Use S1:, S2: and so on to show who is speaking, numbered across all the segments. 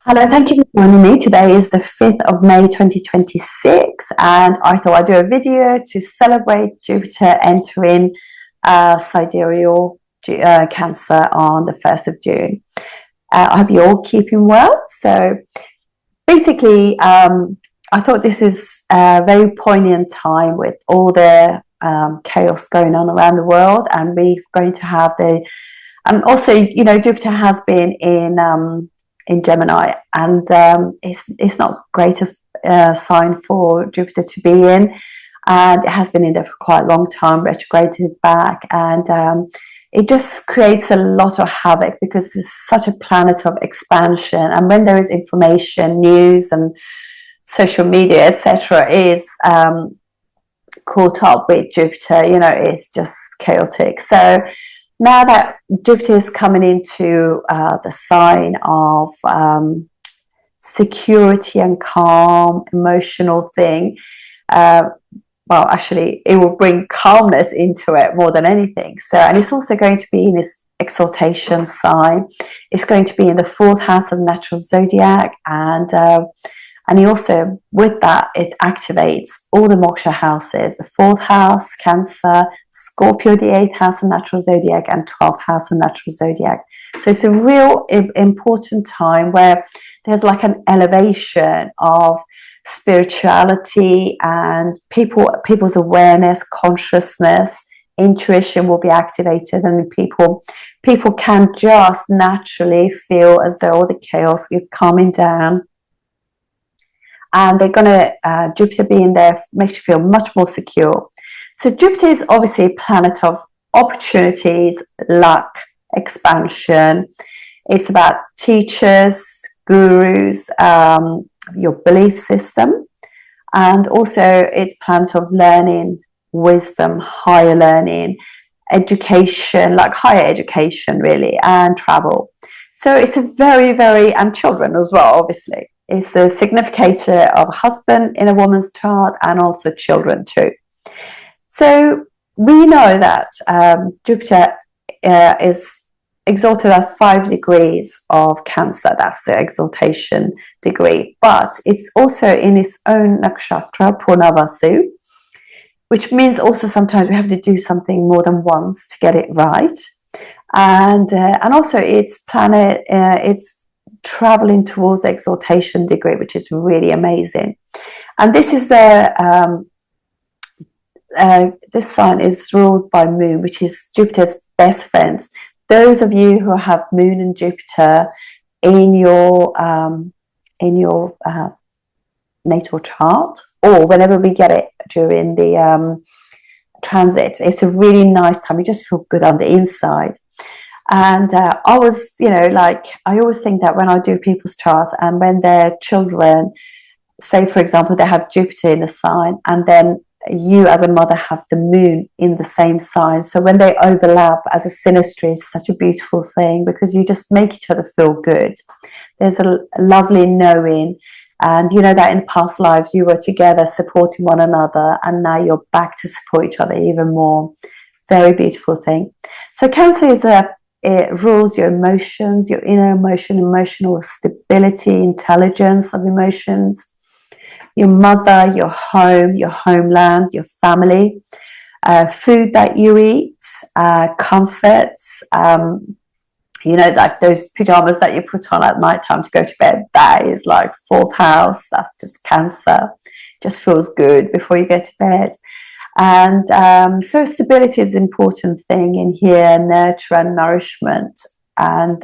S1: Hello, thank you for joining me. Today is the 5th of May 2026, and I thought I'd do a video to celebrate Jupiter entering sidereal Cancer on the 1st of June. I hope you're all keeping well. So basically, I thought this is a very poignant time with all the chaos going on around the world, and we're going to have and also, Jupiter has been in Gemini, and it's not greatest sign for Jupiter to be in, and it has been in there for quite a long time, retrograded back, and it just creates a lot of havoc because it's such a planet of expansion, and when there is information, news and social media, etc., is caught up with Jupiter, it's just chaotic. So now that Jupiter is coming into the sign of security and calm, emotional thing, well, actually, it will bring calmness into it more than anything. So, and it's also going to be in this exaltation sign. It's going to be in the 4th house of natural zodiac, and he also, with that, it activates all the moksha houses, the 4th house, Cancer, Scorpio, the 8th house of natural zodiac, and 12th house of natural zodiac. So it's a real important time where there's like an elevation of spirituality, and people's awareness, consciousness, intuition will be activated, and people can just naturally feel as though all the chaos is calming down. And they're going to, Jupiter being there makes you feel much more secure. So Jupiter is obviously a planet of opportunities, luck, expansion. It's about teachers, gurus, your belief system. And also it's planet of learning, wisdom, higher learning, education, like higher education really, and travel. So it's a very, and children as well, obviously. It's a significator of husband in a woman's chart, and also children too. So we know that Jupiter is exalted at 5 degrees of Cancer. That's the exaltation degree. But it's also in its own nakshatra, Purnavasu, which means also sometimes we have to do something more than once to get it right. And also its planet, it's traveling towards the exaltation degree, which is really amazing. And this is this sign is ruled by Moon, which is Jupiter's best friends. Those of you who have Moon and Jupiter in your natal chart, or whenever we get it during the transit, it's a really nice time. You just feel good on the inside. And I was, I always think that when I do people's charts, and when their children, say, for example, they have Jupiter in a sign, and then you as a mother have the Moon in the same sign. So when they overlap as a synastry, it's such a beautiful thing, because you just make each other feel good. There's a lovely knowing, and you know that in past lives you were together supporting one another, and now you're back to support each other even more. Very beautiful thing. So Cancer is it rules your emotions, your inner emotion, emotional stability, intelligence of emotions, your mother, your home, your homeland, your family, food that you eat, comforts, like those pajamas that you put on at night time to go to bed. That is like 4th house. That's just Cancer. Just feels good before you get to bed. And so stability is an important thing in here, nurture and nourishment, and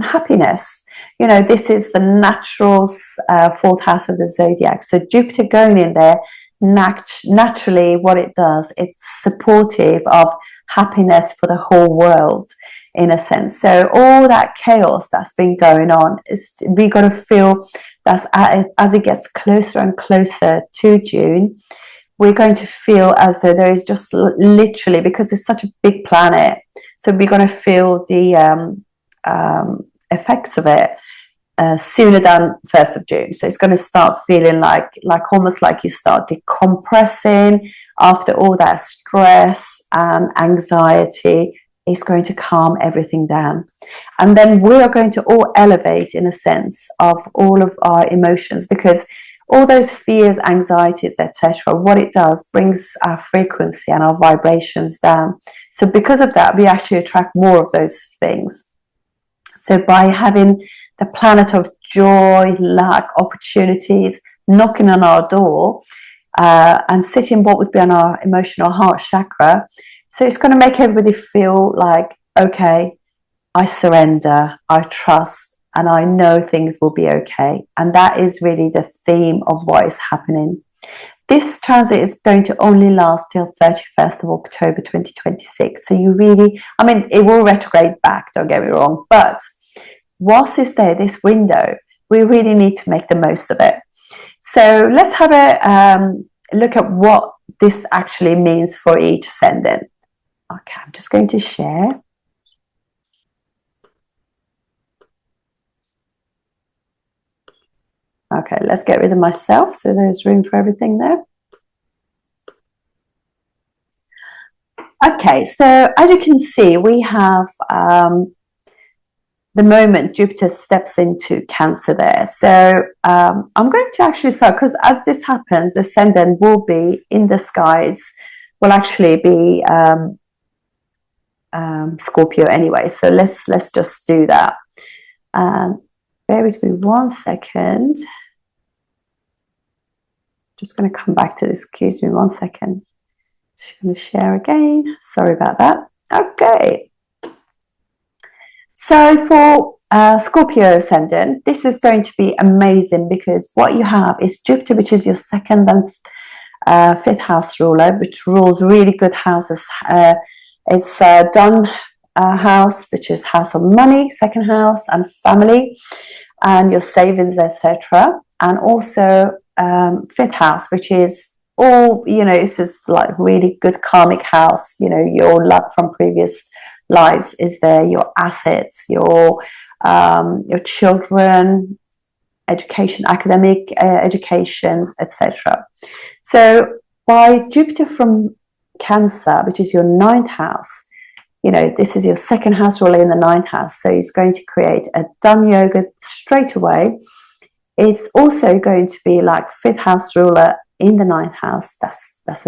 S1: happiness. This is the natural 4th house of the zodiac. So Jupiter going in there, naturally what it does, it's supportive of happiness for the whole world, in a sense. So all that chaos that's been going on, we got to feel that as it gets closer and closer to June, we're going to feel as though there is just literally, because it's such a big planet, so we're going to feel the effects of it sooner than 1st of June. So it's going to start feeling like almost like you start decompressing after all that stress and anxiety. is going to calm everything down. And then we are going to all elevate in a sense of all of our emotions, because all those fears, anxieties, etc., what it does brings our frequency and our vibrations down. So because of that, we actually attract more of those things. So by having the planet of joy, luck, opportunities knocking on our door, and sitting what would be on our emotional heart chakra, so it's going to make everybody feel like, okay, I surrender, I trust, and I know things will be okay. And that is really the theme of what is happening. This transit is going to only last till 31st of October 2026. So you really, I mean, it will retrograde back, don't get me wrong, but whilst it's there, this window, we really need to make the most of it. So let's have a look at what this actually means for each ascendant. Okay, I'm just going to share. Okay, let's get rid of myself so there's room for everything there. Okay, so as you can see, we have the moment Jupiter steps into Cancer there. So I'm going to actually start, because as this happens, Ascendant will be in the skies, will actually be Scorpio anyway. So let's just do that. Bear with me 1 second. Just going to come back to this. Excuse me 1 second. Just going to share again. Sorry about that. Okay. So for Scorpio Ascendant, this is going to be amazing, because what you have is Jupiter, which is your second and fifth house ruler, which rules really good houses. It's Dun house, which is house of money, second house, and family, and your savings, etc. And also fifth house, which is all, you know, this is like really good karmic house, you know, your luck from previous lives is there, your assets, your children, education, academic educations, etc. So by Jupiter from Cancer, which is your ninth house, you know, this is your second house ruler in the ninth house, so it's going to create a Dun yoga straight away. It's also going to be like fifth house ruler in the ninth house. That's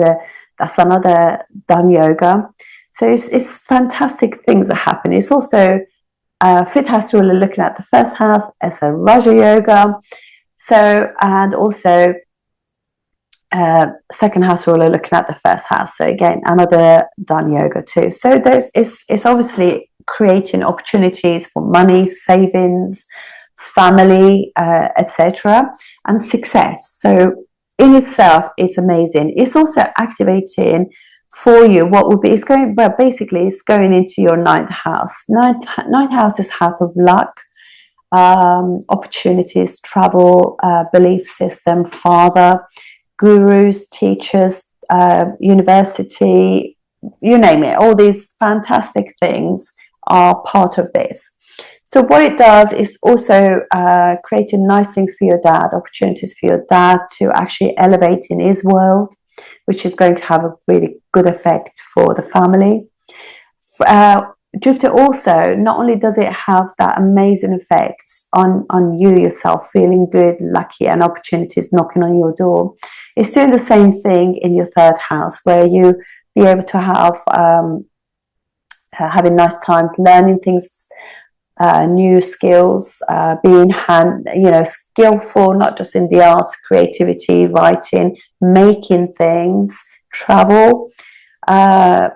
S1: another Dun yoga. So it's fantastic things that happen. It's also fifth house ruler looking at the first house as a Raja yoga. So, and also second house ruler looking at the first house. So again, another Dun yoga too. So it's obviously creating opportunities for money, savings, family, etc., and success. So in itself, it's amazing. It's also activating for you what will be, it's going, well, basically it's going into your ninth house. Ninth house is house of luck, opportunities, travel, belief system, father, gurus, teachers, university, you name it. All these fantastic things are part of this. So what it does is also creating nice things for your dad, opportunities for your dad to actually elevate in his world, which is going to have a really good effect for the family. Jupiter also, not only does it have that amazing effect on you yourself, feeling good, lucky, and opportunities knocking on your door, it's doing the same thing in your third house, where you be able to have having nice times, learning things, new skills, being skillful, not just in the arts, creativity, writing, making things, travel,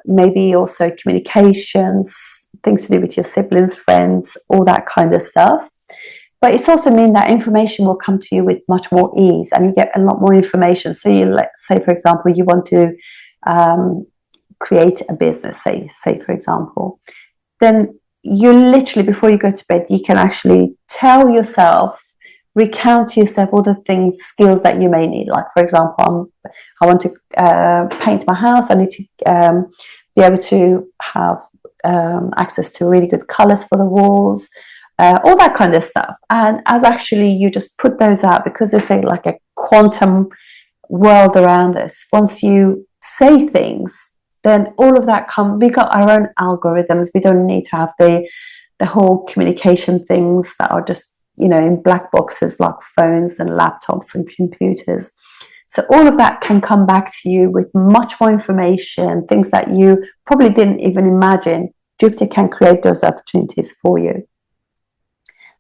S1: maybe also communications, things to do with your siblings, friends, all that kind of stuff. But it's also mean that information will come to you with much more ease, and you get a lot more information. So you, let's say, for example, you want to create a business, say for example, then you literally, before you go to bed, you can actually tell yourself, recount to yourself all the things, skills that you may need. Like, for example, I want to paint my house. I need to be able to have access to really good colors for the walls, all that kind of stuff. And as actually you just put those out, because there's like a quantum world around us. Once you say things, then all of that we got our own algorithms. We don't need to have the whole communication things that are just, you know, in black boxes like phones and laptops and computers. So all of that can come back to you with much more information, things that you probably didn't even imagine. Jupiter can create those opportunities for you.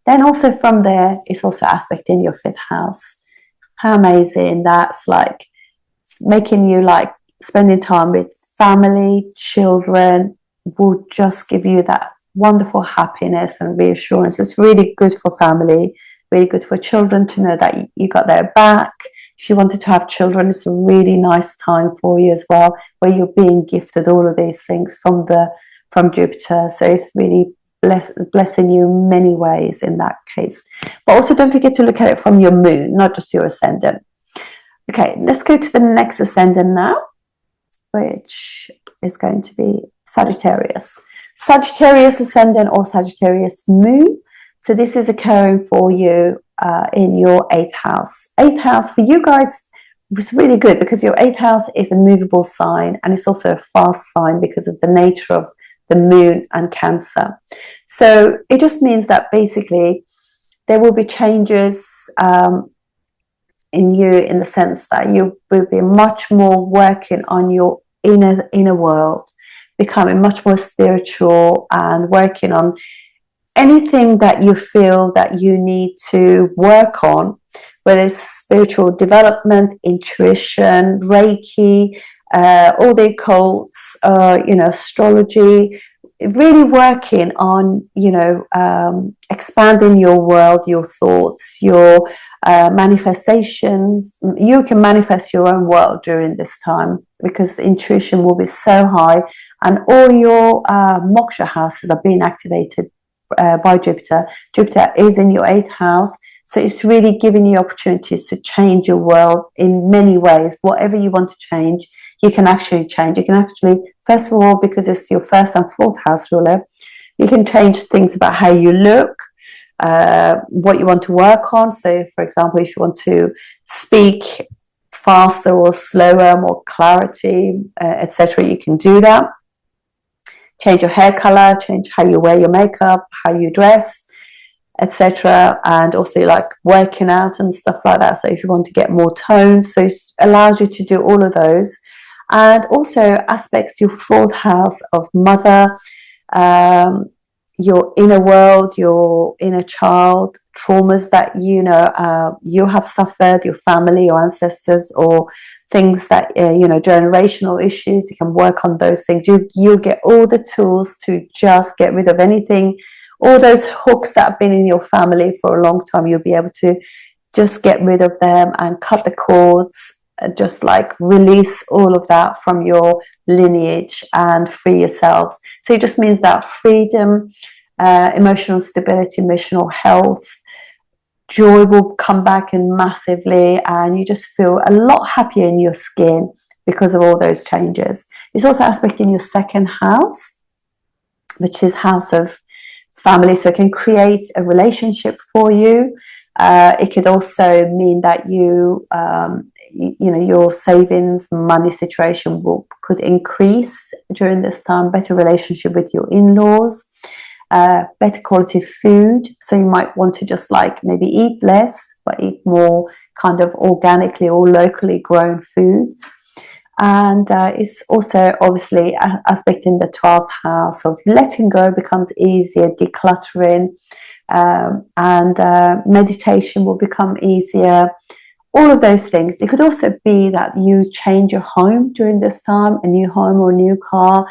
S1: Then also from there, it's also aspecting your 5th house. How amazing. That's like making you like spending time with family, children, will just give you that wonderful happiness and reassurance. It's really good for family, really good for children to know that you got their back. If you wanted to have children, it's a really nice time for you as well, where you're being gifted all of these things from Jupiter. So it's really blessing you in many ways in that case. But also don't forget to look at it from your moon, not just your ascendant. Okay, let's go to the next ascendant now, which is going to be Sagittarius. Sagittarius ascendant or Sagittarius moon. So this is occurring for you in your 8th house. 8th house for you guys was really good because your 8th house is a movable sign, and it's also a fast sign because of the nature of the moon and Cancer. So it just means that basically there will be changes in you, in the sense that you will be much more working on your inner world, becoming much more spiritual and working on anything that you feel that you need to work on, whether it's spiritual development, intuition, Reiki, all the occults, you know, astrology, really working on, you know, expanding your world, your thoughts, your manifestations. You can manifest your own world during this time because the intuition will be so high, and all your moksha houses are being activated by Jupiter. Jupiter is in your 8th house, so it's really giving you opportunities to change your world in many ways. Whatever you want to change, you can actually change. You can actually, first of all, because it's your 1st and 4th house ruler, you can change things about how you look, what you want to work on. So, for example, if you want to speak faster or slower, more clarity, etc., you can do that. Change your hair color, change how you wear your makeup, how you dress, etc., and also like working out and stuff like that. So if you want to get more toned, so it allows you to do all of those. And also aspects your 4th house of mother, your inner world, your inner child, traumas that you know you have suffered, your family, your ancestors, or things that you know, generational issues. You can work on those things. You'll get all the tools to just get rid of anything, all those hooks that have been in your family for a long time. You'll be able to just get rid of them and cut the cords, just like release all of that from your lineage and free yourselves. So it just means that freedom, emotional stability, emotional health, joy will come back in massively, and you just feel a lot happier in your skin because of all those changes. It's also aspecting your 2nd house, which is house of family, so it can create a relationship for you. It could also mean that you know, your savings money situation could increase during this time. Better relationship with your in-laws, better quality food. So you might want to just like maybe eat less, but eat more kind of organically or locally grown foods. And it's also obviously aspecting the 12th house of letting go becomes easier, decluttering, and meditation will become easier. All of those things. It could also be that you change your home during this time, a new home or a new car.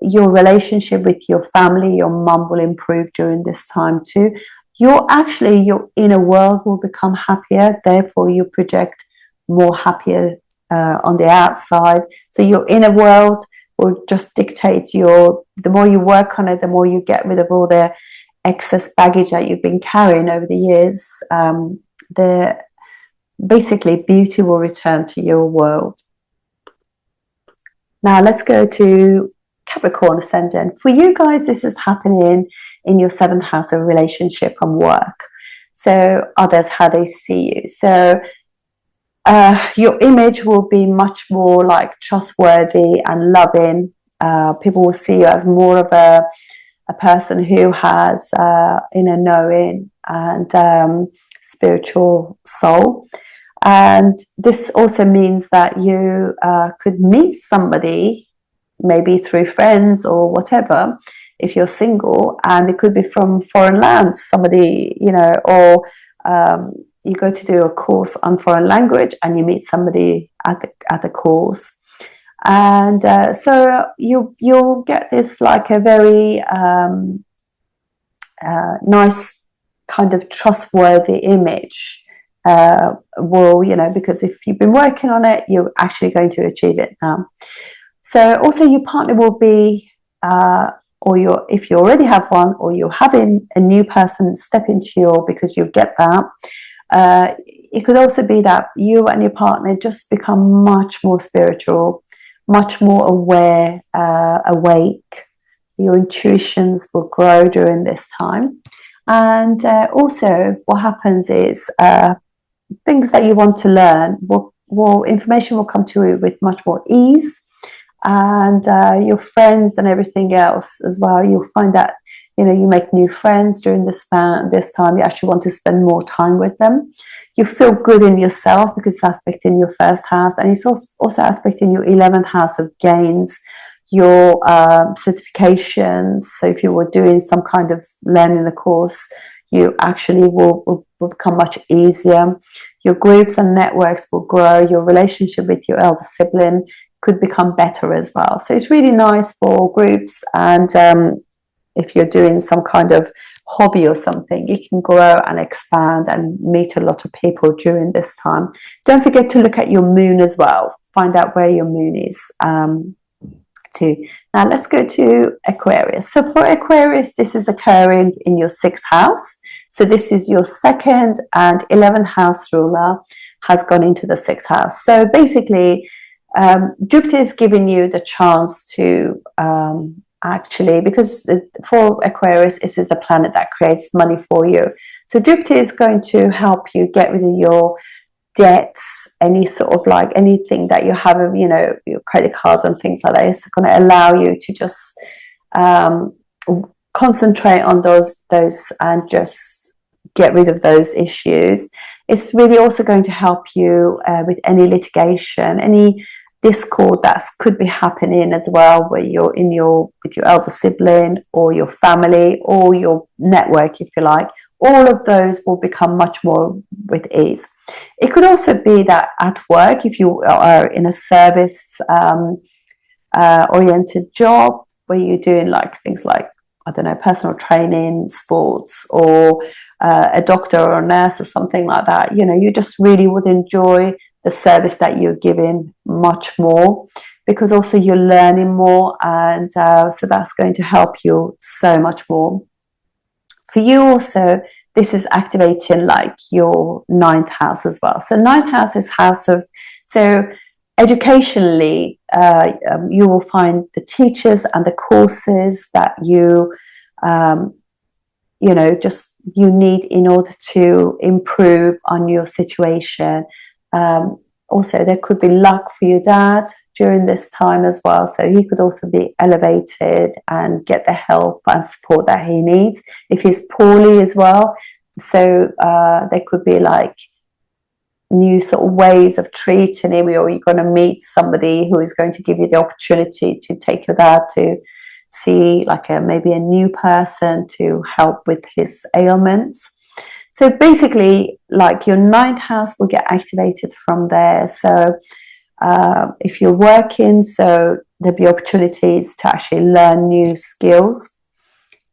S1: Your relationship with your family, your mum, will improve during this time too. Your inner world will become happier, therefore you project more happier on the outside. So your inner world will just dictate the more you work on it, the more you get rid of all the excess baggage that you've been carrying over the years. Basically beauty will return to your world. Now let's go to Capricorn ascendant. For you guys, this is happening in your 7th house of relationship and work. So others, how they see you. So Your image will be much more like trustworthy and loving. People will see you as more of a person who has inner knowing and spiritual soul. And this also means that you could meet somebody, maybe through friends or whatever, if you're single, and it could be from foreign lands, somebody, you know, or you go to do a course on foreign language and you meet somebody at the course. And so you'll get this like a very nice kind of trustworthy image. Well, you know, because if you've been working on it, you're actually going to achieve it now. So also your partner will be, if you already have one, or you're having a new person step into your, because you get that. It could also be that you and your partner just become much more spiritual, much more aware, awake. Your intuitions will grow during this time. And also what happens is things that you want to learn, information will come to you with much more ease. And your friends and everything else as well, you'll find that, you know, you make new friends during this time. You actually want to spend more time with them. You feel good in yourself because it's aspect in your first house, and it's also aspect in your 11th house of gains, your certifications. So if you were doing some kind of learning a course, you actually will become much easier. Your groups and networks will grow. Your relationship with your elder sibling could become better as well. So it's really nice for groups, and if you're doing some kind of hobby or something, you can grow and expand and meet a lot of people during this time. Don't forget to look at your moon as well. Find out where your moon is too. Now let's go to Aquarius. So for Aquarius, this is occurring in your 6th house. So this is your 2nd and 11th house ruler has gone into the 6th house. So basically, Jupiter is giving you the chance to actually, because for Aquarius, this is the planet that creates money for you. So Jupiter is going to help you get rid of your debts, any sort of like anything that you have, you know, your credit cards and things like that. It's going to allow you to just concentrate on those and just get rid of those issues. It's really also going to help you with any litigation, any discord that could be happening as well, where you're with your elder sibling or your family or your network, if you like. All of those will become much more with ease. It could also be that at work, if you are in a service oriented job where you're doing like things like, I don't know, personal training, sports, or a doctor or a nurse or something like that, you know, you just really would enjoy the service that you're giving much more, because also you're learning more, and so that's going to help you so much more. For you also, this is activating like your 9th house as well. So 9th house is house of, so educationally, you will find the teachers and the courses that you know, just you need in order to improve on your situation. Also, there could be luck for your dad during this time as well. So he could also be elevated and get the help and support that he needs if he's poorly as well. So there could be like new sort of ways of treating him, or you're going to meet somebody who is going to give you the opportunity to take your dad to see like maybe a new person to help with his ailments. So basically, like your 9th house will get activated from there. So if you're working, so there'll be opportunities to actually learn new skills.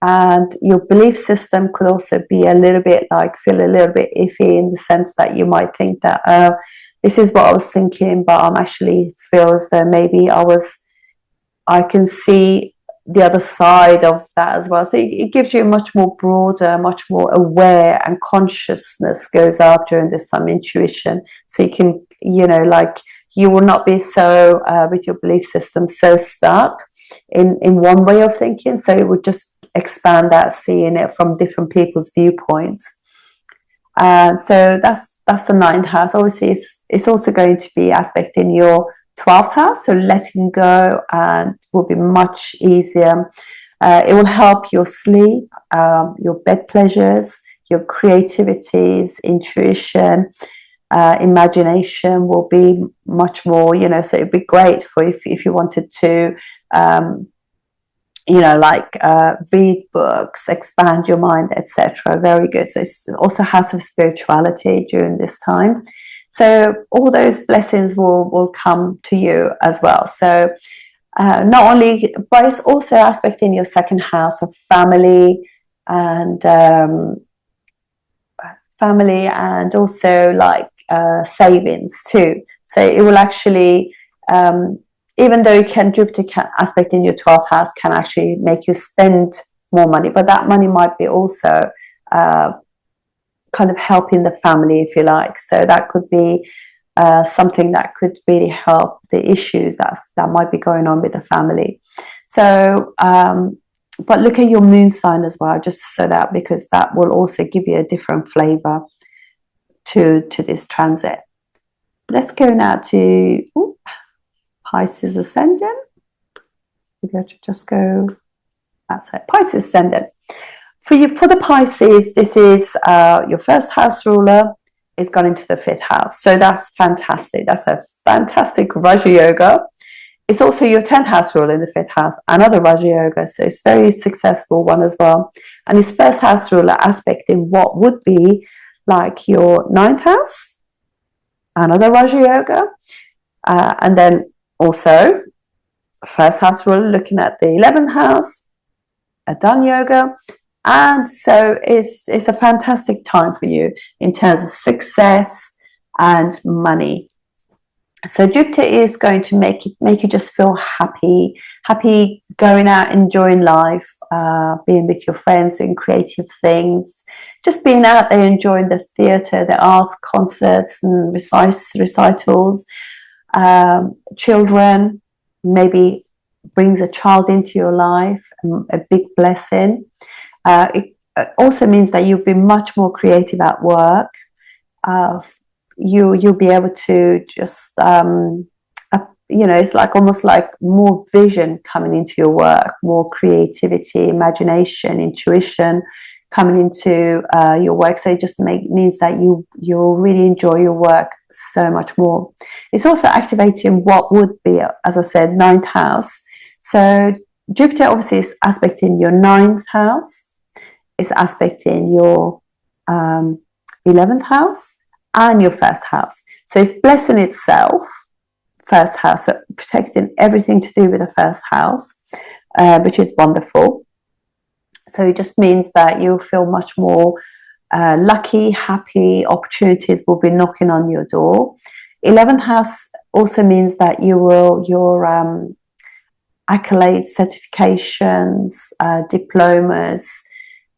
S1: And your belief system could also be a little bit like, feel a little bit iffy, in the sense that you might think that, this is what I was thinking, but I'm actually feel as though maybe I can see the other side of that as well. So it gives you a much more broader, much more aware, and consciousness goes up during this time, intuition. So you can, you know, like you will not be so with your belief system so stuck in one way of thinking. So it would just expand that, seeing it from different people's viewpoints. And so that's the ninth house. Obviously, it's also going to be aspecting your 12th house, so letting go and will be much easier. It will help your sleep, your bed pleasures, your creativities, intuition, imagination will be much more, you know, so it'd be great for if you wanted to, you know, like read books, expand your mind, etc. Very good. So it's also house of spirituality during this time. So all those blessings will come to you as well. So not only, but it's also aspecting your second house of family and also like savings too. So it will actually, even though Jupiter can aspect in your 12th house can actually make you spend more money, but that money might be also kind of helping the family, if you like. So that could be something that could really help the issues that might be going on with the family. So but look at your moon sign as well, just so that, because that will also give you a different flavor to this transit. Let's go now to Pisces Ascendant. Maybe I should just go, that's it, Pisces Ascendant. For the Pisces, this is your first house ruler is gone into the 5th house. So that's fantastic. That's a fantastic Raja Yoga. It's also your 10th house ruler in the 5th house, another Raja Yoga. So it's a very successful one as well. And his first house ruler aspect in what would be like your 9th house, another Raja Yoga. And then also first house ruler looking at the 11th house, a Dan Yoga. And so it's a fantastic time for you in terms of success and money. So Jupiter is going to make you just feel happy going out, enjoying life, being with your friends, doing creative things, just being out there, enjoying the theatre, the arts, concerts and recitals. Children, maybe brings a child into your life, a big blessing. It also means that you'll be much more creative at work. You'll be able to just, you know, it's like almost like more vision coming into your work, more creativity, imagination, intuition coming into your work. So it just means that you'll really enjoy your work so much more. It's also activating what would be, as I said, 9th house. So Jupiter obviously is aspecting your 9th house. It's aspecting your 11th house and your 1st house. So it's blessing itself, 1st house, so protecting everything to do with the 1st house, which is wonderful. So it just means that you'll feel much more lucky, happy, opportunities will be knocking on your door. 11th house also means that your accolades, certifications, diplomas,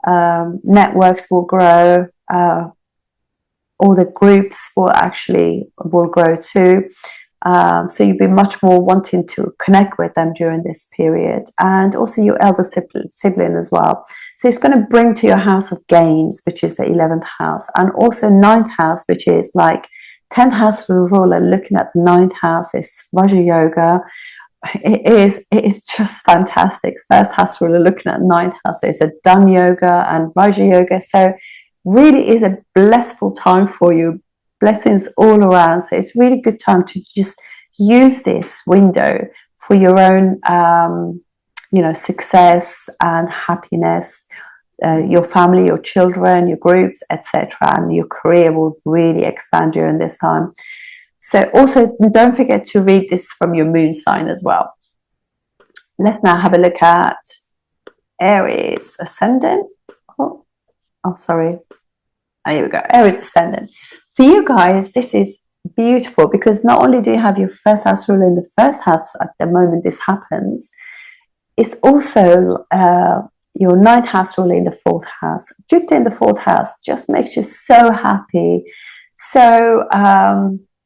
S1: networks will grow. All the groups will grow too. So you'll be much more wanting to connect with them during this period, and also your elder sibling as well. So it's going to bring to your house of gains, which is the 11th house, and also 9th house, which is like 10th house ruler. Looking at the 9th house is Raja Yoga. It is just fantastic. First house ruler looking at 9th house, so it's a Dan Yoga and Raja Yoga. So really is a blissful time for you. Blessings all around. So it's really good time to just use this window for your own you know, success and happiness, your family, your children, your groups, etc. And your career will really expand during this time. So also don't forget to read this from your moon sign as well. Let's now have a look at Aries Ascendant. Oh sorry. Oh, here we go. Aries Ascendant. For you guys, this is beautiful because not only do you have your 1st house ruler in the 1st house at the moment this happens, it's also your 9th house ruler in the 4th house. Jupiter in the 4th house just makes you so happy. So,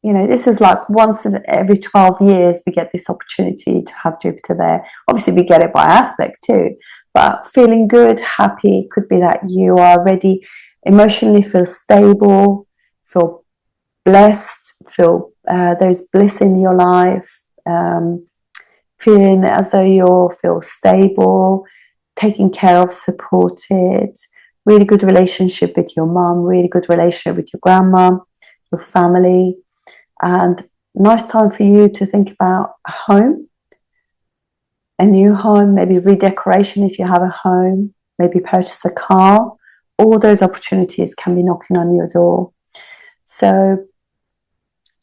S1: you know, this is like once every 12 years we get this opportunity to have Jupiter there. Obviously, we get it by aspect too, but feeling good, happy, could be that you are ready, emotionally feel stable, feel blessed, feel there's bliss in your life, feeling as though you feel stable, taken care of, supported, really good relationship with your mum, really good relationship with your grandma, your family, and nice time for you to think about a home, a new home, maybe redecoration if you have a home, maybe purchase a car. All those opportunities can be knocking on your door. So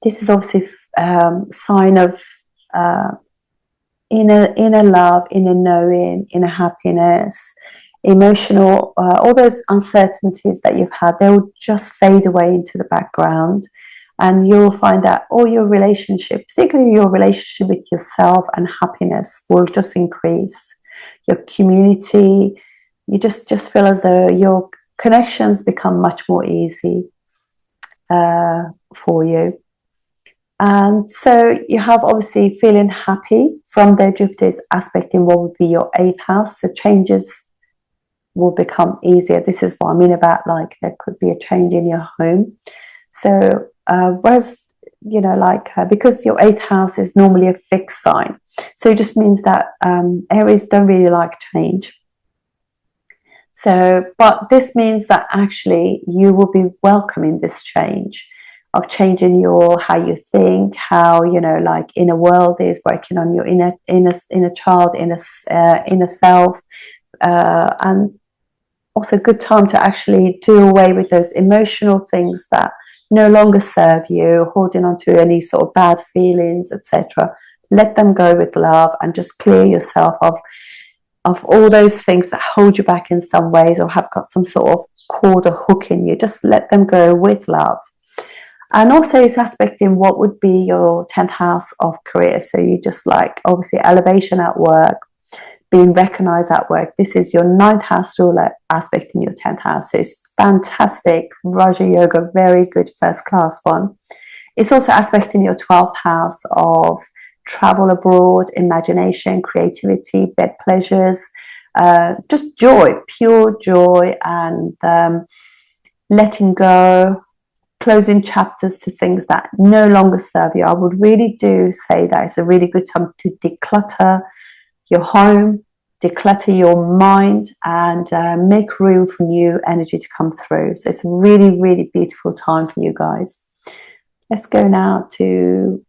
S1: this is obviously a sign of inner love, inner knowing, inner happiness, emotional, all those uncertainties that you've had, they will just fade away into the background. And you'll find that all your relationship, particularly your relationship with yourself and happiness, will just increase. Your community, you just feel as though your connections become much more easy for you. And so you have obviously feeling happy from the Jupiter's aspect in what would be your 8th house. So changes will become easier. This is what I mean about, like, there could be a change in your home. So whereas, you know, like because your 8th house is normally a fixed sign, so it just means that Aries don't really like change. So, but this means that actually you will be welcoming this change, of changing how you think, how, you know, like inner world is working on your inner child, inner self, and also good time to actually do away with those emotional things that no longer serve you, holding on to any sort of bad feelings, etc. Let them go with love and just clear yourself of all those things that hold you back in some ways, or have got some sort of cord or hook in you. Just let them go with love. And also it's aspecting what would be your 10th house of career. So you just like obviously elevation at work, being recognized at work. This is your 9th house ruler aspect in your 10th house. So it's fantastic. Raja Yoga, very good, first class one. It's also aspecting your 12th house of travel abroad, imagination, creativity, bed pleasures, just joy, pure joy, and letting go, closing chapters to things that no longer serve you. I would really do say that it's a really good time to declutter your home, declutter your mind, and make room for new energy to come through. So it's a really, really beautiful time for you guys. Let's go now to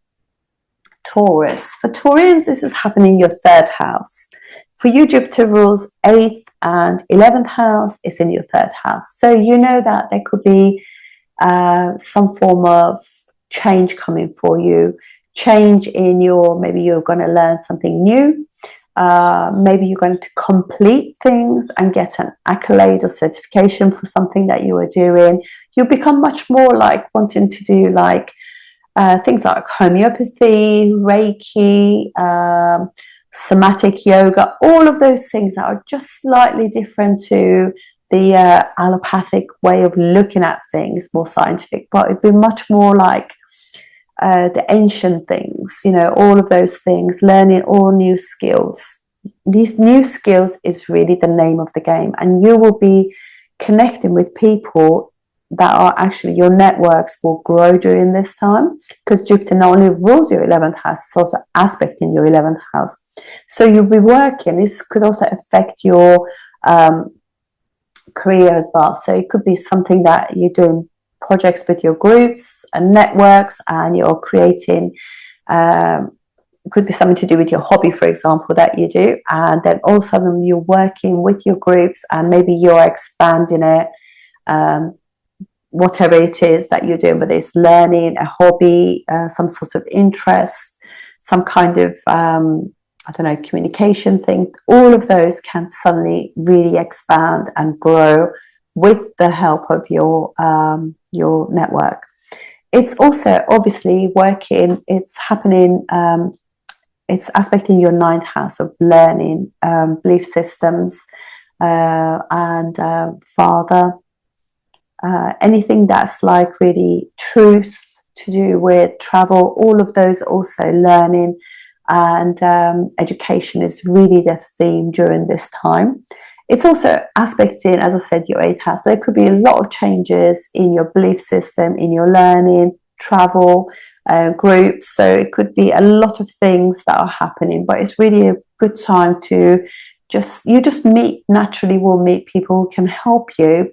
S1: Taurus. For Taurus, this is happening in your 3rd house. For you, Jupiter rules 8th and 11th house. It's in your 3rd house. So you know that there could be some form of change coming for you, change in maybe you're going to learn something new, maybe you're going to complete things and get an accolade or certification for something that you were doing. You'll become much more like wanting to do like things like homeopathy, Reiki, somatic yoga, all of those things that are just slightly different to the allopathic way of looking at things, more scientific, but it'd be much more like the ancient things, you know, all of those things, learning all new skills. These new skills is really the name of the game, and you will be connecting with people that are actually, your networks will grow during this time, because Jupiter not only rules your 11th house, it's also aspecting your 11th house. So you'll be working, this could also affect your career as well. So it could be something that you're doing projects with your groups and networks, and you're creating, it could be something to do with your hobby, for example, that you do, and then all of a sudden you're working with your groups and maybe you're expanding it, whatever it is that you're doing, whether it's learning, a hobby, some sort of interest, some kind of I don't know, communication thing. All of those can suddenly really expand and grow with the help of your network. It's also obviously working, it's happening, it's aspecting your 9th house of learning, belief systems, and father, anything that's like really truth to do with travel, all of those also learning. And education is really the theme during this time. It's also aspecting, as I said, your 8th house. There could be a lot of changes in your belief system, in your learning, travel, groups. So it could be a lot of things that are happening, but it's really a good time to just naturally will meet people who can help you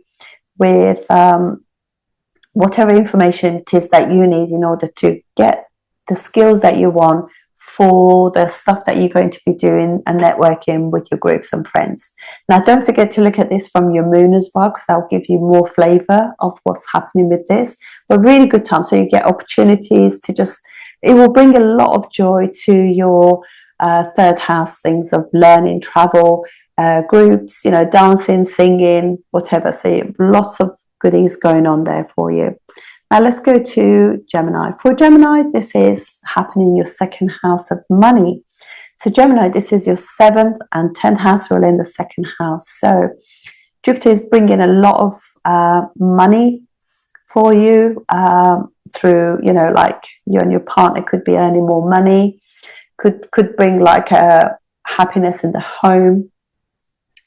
S1: with whatever information it is that you need in order to get the skills that you want for the stuff that you're going to be doing and networking with your groups and friends. Now, don't forget to look at this from your moon as well, because I'll give you more flavor of what's happening with this. But really good time. So you get opportunities to it will bring a lot of joy to your third house, things of learning, travel, groups, dancing, singing, whatever. So lots of goodies going on there for you. Now let's go to Gemini. For Gemini, this is happening in your second house of money. So Gemini, this is your 7th and 10th house rule in the second house. So Jupiter is bringing a lot of money for you through, like you and your partner could be earning more money, could bring like a happiness in the home,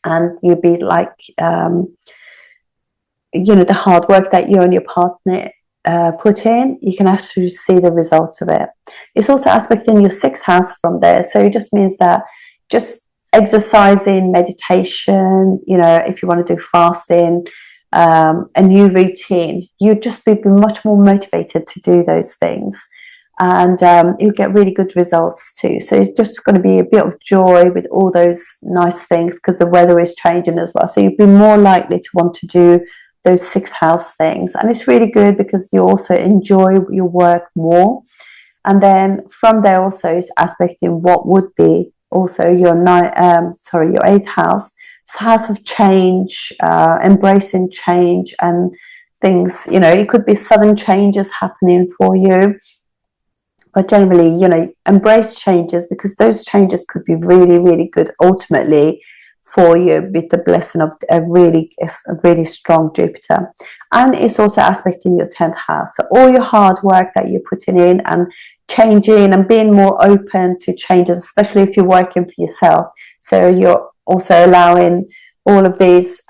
S1: and you'd be like, the hard work that you and your partner put in, you can actually see the results of it. It's also aspecting your 6th house from there, so it just means that just exercising, meditation, if you want to do fasting, a new routine, you'd just be much more motivated to do those things, and you'll get really good results too. So it's just going to be a bit of joy with all those nice things, because the weather is changing as well, so you'd be more likely to want to do those 6th house things. And it's really good because you also enjoy your work more. And then from there also is aspecting what would be also your 8th house. It's a house of change, embracing change and things. It could be sudden changes happening for you, but generally, embrace changes, because those changes could be really, really good ultimately for you, with the blessing of a really strong Jupiter. And it's also aspecting your 10th house. So all your hard work that you're putting in and changing and being more open to changes, especially if you're working for yourself. So you're also allowing all of these,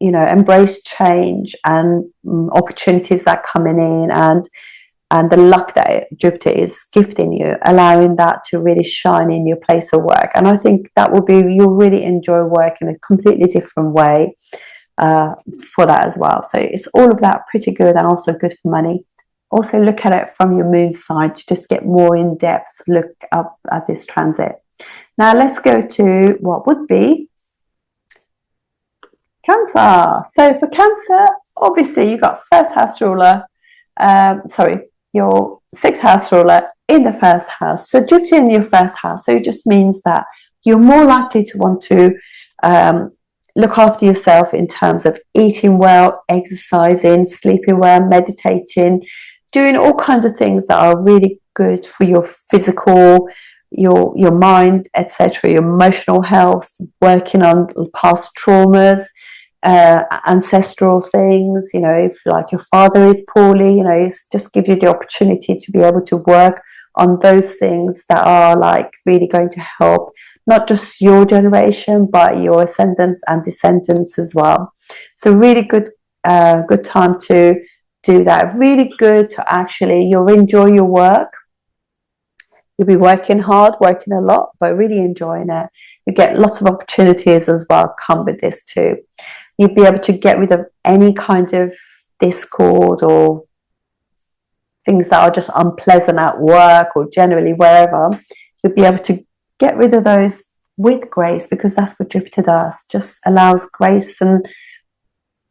S1: embrace change and opportunities that are coming in, and the luck that Jupiter is gifting you, allowing that to really shine in your place of work. And I think that will be, you'll really enjoy work in a completely different way for that as well. So it's all of that pretty good, and also good for money. Also look at it from your moon side to just get more in-depth look up at this transit. Now let's go to what would be Cancer. So for Cancer, obviously you've got first house ruler, your 6th house ruler in the first house. So Jupiter in your first house. So it just means that you're more likely to want to look after yourself in terms of eating well, exercising, sleeping well, meditating, doing all kinds of things that are really good for your physical, your mind, etc., your emotional health, working on past traumas, ancestral things. If like your father is poorly, it just gives you the opportunity to be able to work on those things that are like really going to help not just your generation, but your ascendants and descendants as well. So really good time to do that. Really good to actually, you'll enjoy your work. You'll be working hard, working a lot, but really enjoying it. You get lots of opportunities as well come with this too. You'll be able to get rid of any kind of discord or things that are just unpleasant at work or generally wherever. You'll be able to get rid of those with grace, because that's what Jupiter does. Just allows grace and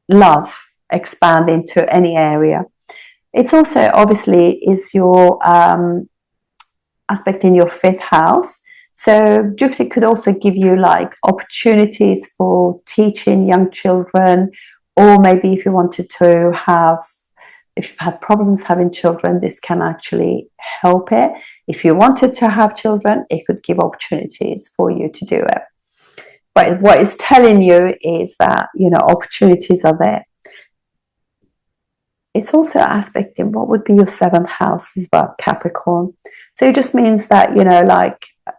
S1: love expand into any area. It's also obviously is your aspect in your 5th house. So Jupiter could also give you like opportunities for teaching young children, or maybe if you wanted to if you've had problems having children, this can actually help it. If you wanted to have children, it could give opportunities for you to do it. But what it's telling you is that, opportunities are there. It's also aspecting what would be your 7th house as well, Capricorn. So it just means that,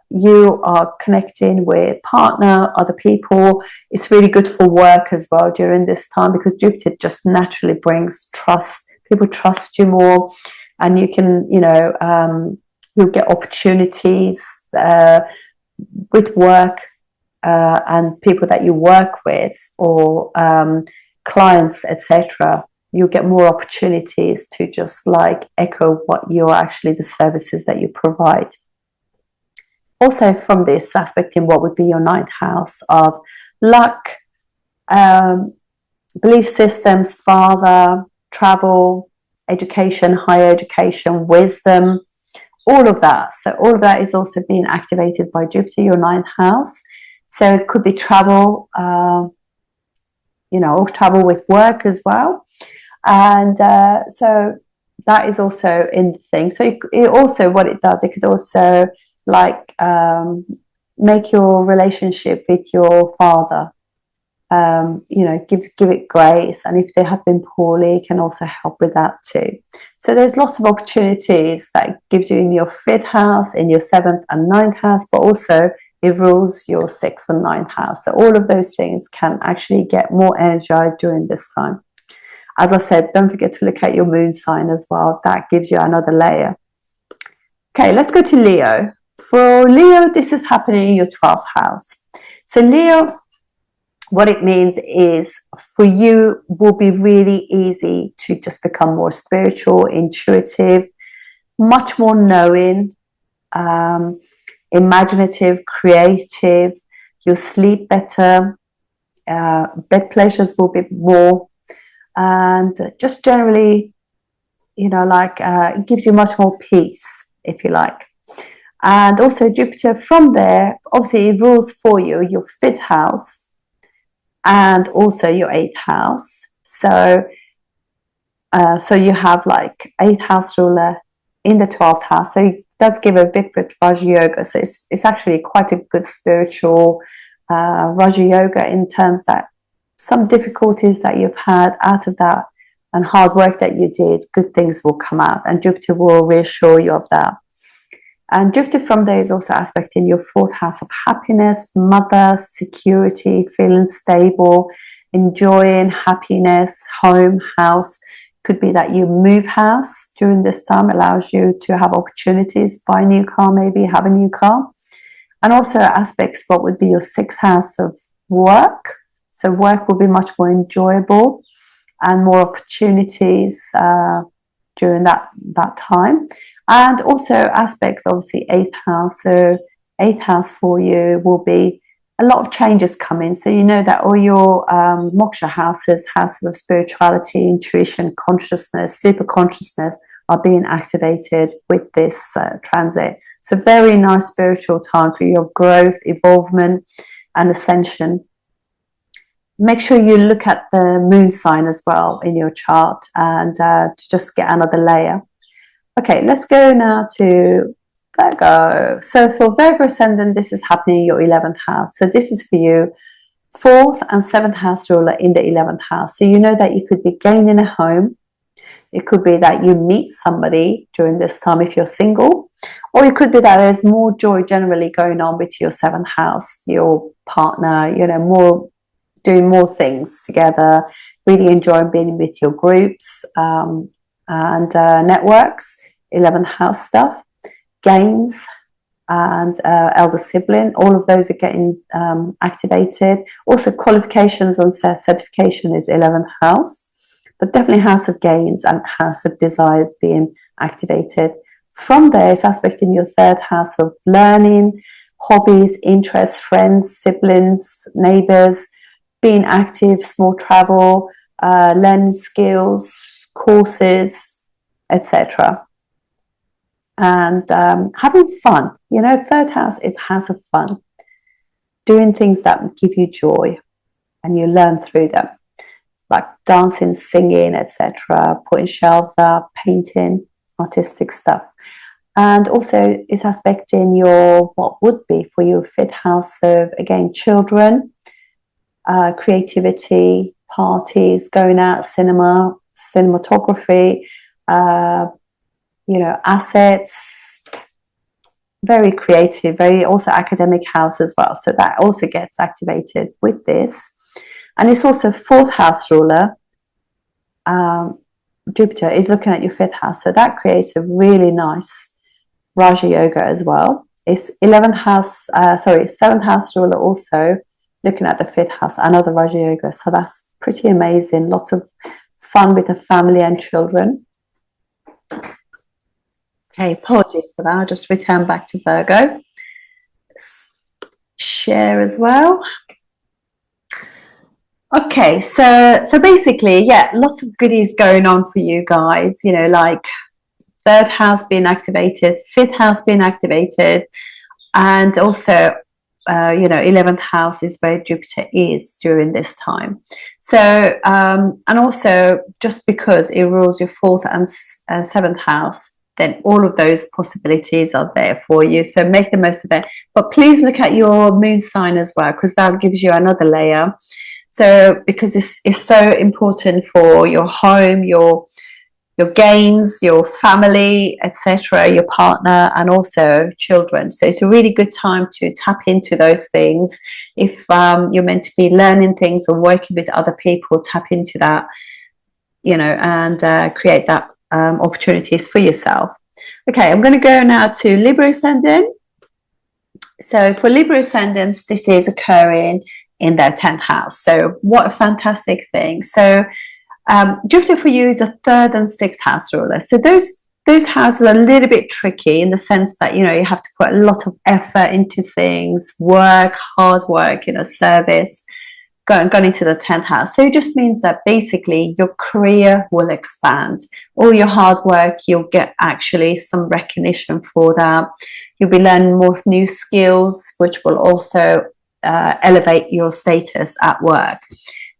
S1: you are connecting with partner, other people. It's really good for work as well during this time, because Jupiter just naturally brings trust, people trust you more, and you can, you know, you'll get opportunities with work and people that you work with, or clients, etc. You'll get more opportunities to just like echo what you're actually, the services that you provide. Also from this aspect in what would be your ninth house of luck, belief systems, father, travel, education, higher education, wisdom, all of that. So all of that is also being activated by Jupiter, your ninth house. So it could be travel, you know, or travel with work as well. And so that is also in the thing. So it also, what it does, it could also like make your relationship with your father, you know, give it grace, and if they have been poorly, it can also help with that too. So there's lots of opportunities that it gives you in your fifth house, in your seventh and ninth house, but also it rules your sixth and ninth house. So all of those things can actually get more energized during this time. As I said, don't forget to look at your moon sign as well. That gives you another layer. Okay, let's go to Leo. For Leo, this is happening in your 12th house. So Leo, what it means is for you will be really easy to just become more spiritual, intuitive, much more knowing, imaginative, creative. You'll sleep better, bed pleasures will be more, and just generally, you know, like it gives you much more peace, if you like. And also Jupiter from there, obviously it rules for you your fifth house and also your eighth house. So so you have like eighth house ruler in the 12th house. So it does give a bit with Raja Yoga. So it's actually quite a good spiritual Raja Yoga, in terms that some difficulties that you've had, out of that and hard work that you did, good things will come out, and Jupiter will reassure you of that. And Jupiter from there is also aspecting your fourth house of happiness, mother, security, feeling stable, enjoying happiness, home, house. Could be that you move house during this time, allows you to have opportunities, buy a new car, maybe have a new car. And also aspects what would be your sixth house of work. So work will be much more enjoyable and more opportunities during that time. And also aspects, obviously, eighth house. So eighth house for you will be a lot of changes coming. So you know that all your moksha houses, houses of spirituality, intuition, consciousness, super consciousness, are being activated with this transit. So very nice spiritual time for you of growth, evolvement, and ascension. Make sure you look at the moon sign as well in your chart, and to just get another layer. Okay, let's go now to Virgo. So for Virgo ascendant, this is happening in your 11th house. So this is for you, 4th and 7th house ruler in the 11th house. So you know that you could be gaining a home. It could be that you meet somebody during this time if you're single, or it could be that there's more joy generally going on with your 7th house, your partner, you know, more doing more things together, really enjoying being with your groups and networks, 11th house stuff, games and elder sibling, all of those are getting activated. Also qualifications and certification is 11th house, but definitely house of gains and house of desires being activated. From there, it's aspecting your 3rd house of learning, hobbies, interests, friends, siblings, neighbors, being active, small travel, learning skills, courses, etc. And having fun. You know, 3rd house is house of fun. Doing things that give you joy and you learn through them, like dancing, singing, etc., putting shelves up, painting, artistic stuff. And also it's aspecting your, what would be for your 5th house of, again, children, creativity, parties, going out, cinema, cinematography, you know, assets, very creative, very also academic house as well. So that also gets activated with this. And it's also 4th house ruler. Jupiter is looking at your 5th house, so that creates a really nice Raja Yoga as well. It's 11th house, 7th house ruler also looking at the 5th house, another Raja Yoga. So that's pretty amazing. Lots of fun with the family and children. Okay, apologies for that. I'll just return back to Virgo. Share as well. Okay, so basically, yeah, lots of goodies going on for you guys, you know, like 3rd house being activated, 5th house being activated, and also, you know, 11th house is where Jupiter is during this time. So, and also just because it rules your 4th and 7th house, then all of those possibilities are there for you. So make the most of it. But please look at your moon sign as well, because that gives you another layer. So because it's so important for your home, your gains, your family, etc., your partner, and also children. So it's a really good time to tap into those things. If you're meant to be learning things or working with other people, tap into that, you know, and create that opportunities for yourself. Okay, I'm going to go now to Libra Ascendant. So for Libra Ascendants, this is occurring in their 10th house. So what a fantastic thing. So Jupiter for you is a 3rd and 6th house ruler. So those houses are a little bit tricky in the sense that, you know, you have to put a lot of effort into things, work, hard work, you know, service, going into the 10th house. So it just means that basically your career will expand. All your hard work, you'll get actually some recognition for that. You'll be learning more new skills, which will also elevate your status at work.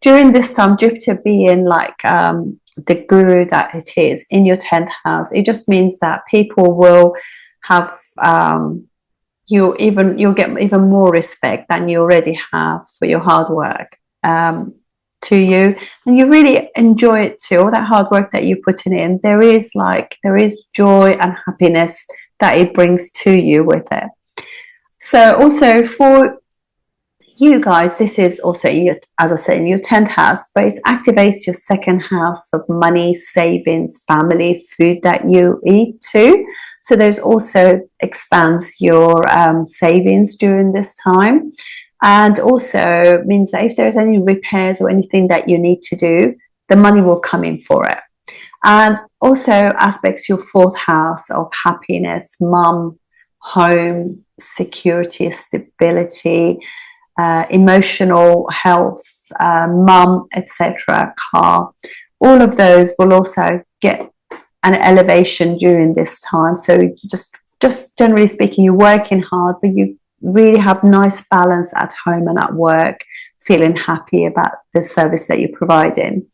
S1: During this time, Jupiter being like the guru that it is in your 10th house, it just means that people will have you'll get even more respect than you already have for your hard work to you, and you really enjoy it too. All that hard work that you're putting in, there is joy and happiness that it brings to you with it. So also for you guys, this is also, as I said, in your 10th house, but it activates your 2nd house of money, savings, family, food that you eat too. So there's also expands your savings during this time, and also means that if there's any repairs or anything that you need to do, the money will come in for it. And also aspects your 4th house of happiness, mum, home, security, stability, emotional health, mum, etc., car. All of those will also get an elevation during this time. So just generally speaking, you're working hard, but you really have nice balance at home and at work, feeling happy about the service that you're providing.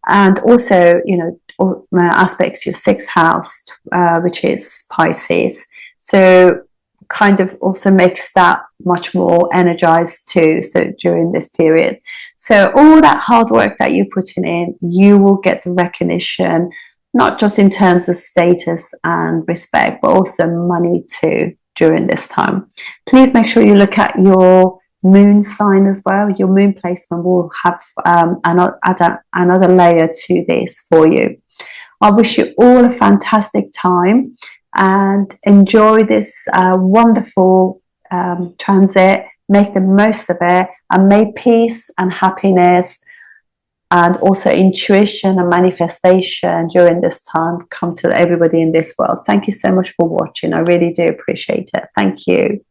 S1: And also, you know, aspects your 6th house, which is Pisces. So kind of also makes that much more energized too, so during this period. So all that hard work that you're putting in, you will get the recognition, not just in terms of status and respect, but also money too during this time. Please make sure you look at your moon sign as well. Your moon placement will have another layer to this for you. I wish you all a fantastic time and enjoy this wonderful transit. Make the most of it, and may peace and happiness and also intuition and manifestation during this time come to everybody in this world. Thank you so much for watching. I really do appreciate it. Thank you.